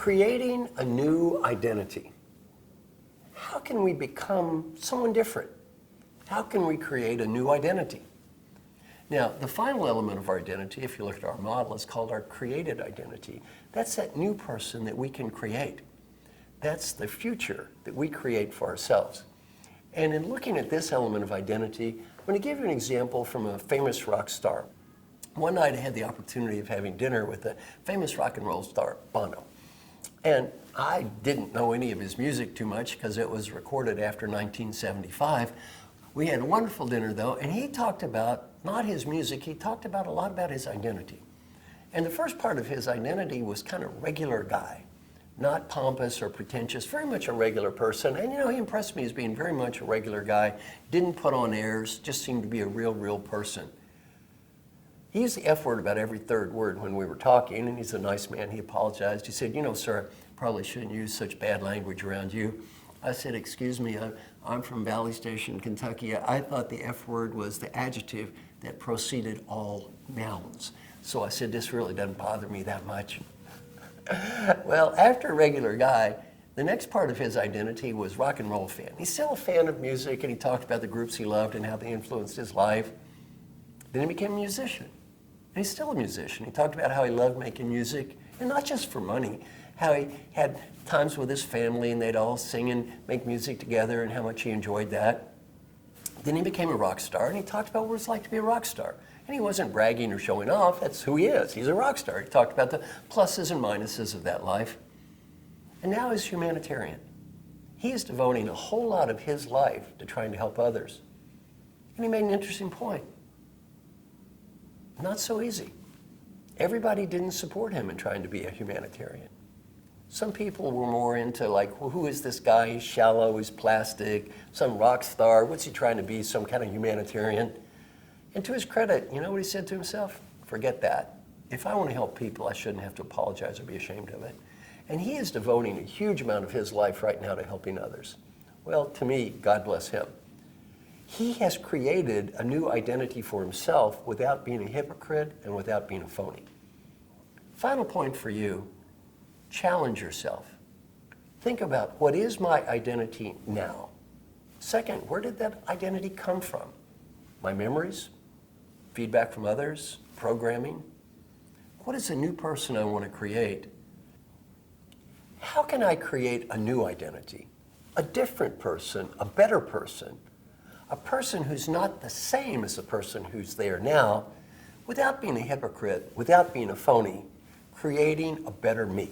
Creating a new identity. How can we become someone different? How can we create a new identity? Now, the final element of our identity, if you look at our model, is called our created identity. That's that new person that we can create. That's the future that we create for ourselves. And in looking at this element of identity, I'm going to give you an example from a famous rock star. One night I had the opportunity of having dinner with a famous rock and roll star, Bono. And I didn't know any of his music too much because it was recorded after 1975. We had a wonderful dinner though, and he talked about, not his music, he talked about a lot about his identity. And the first part of his identity was kind of regular guy, not pompous or pretentious, very much a regular person. And you know, he impressed me as being very much a regular guy, didn't put on airs, just seemed to be a real person. He used the F word about every third word when we were talking, and he's a nice man. He apologized. He said, you know, sir, I probably shouldn't use such bad language around you. I said, excuse me, I'm from Valley Station, Kentucky. I thought the F word was the adjective that preceded all nouns. So I said, this really doesn't bother me that much. Well, after a regular guy, the next part of his identity was rock and roll fan. He's still a fan of music, and he talked about the groups he loved and how they influenced his life. Then he became a musician. And he's still a musician. He talked about how he loved making music, and not just for money, how he had times with his family and they'd all sing and make music together and how much he enjoyed that. Then he became a rock star, and he talked about what it's like to be a rock star. And he wasn't bragging or showing off. That's who he is. He's a rock star. He talked about the pluses and minuses of that life. And now he's humanitarian. He is devoting a whole lot of his life to trying to help others. And he made an interesting point. Not so easy. Everybody didn't support him in trying to be a humanitarian. Some people were more into like, well, who is this guy? He's shallow, he's plastic, some rock star. What's he trying to be, some kind of humanitarian? And to his credit, you know what he said to himself? Forget that. If I want to help people, I shouldn't have to apologize or be ashamed of it. And he is devoting a huge amount of his life right now to helping others. Well, to me, God bless him. He has created a new identity for himself without being a hypocrite and without being a phony. Final point for you, challenge yourself. Think about, what is my identity now? Second, where did that identity come from? My memories? Feedback from others? Programming? What is the new person I want to create? How can I create a new identity? A different person, a better person, a person who's not the same as the person who's there now, without being a hypocrite, without being a phony, creating a better me.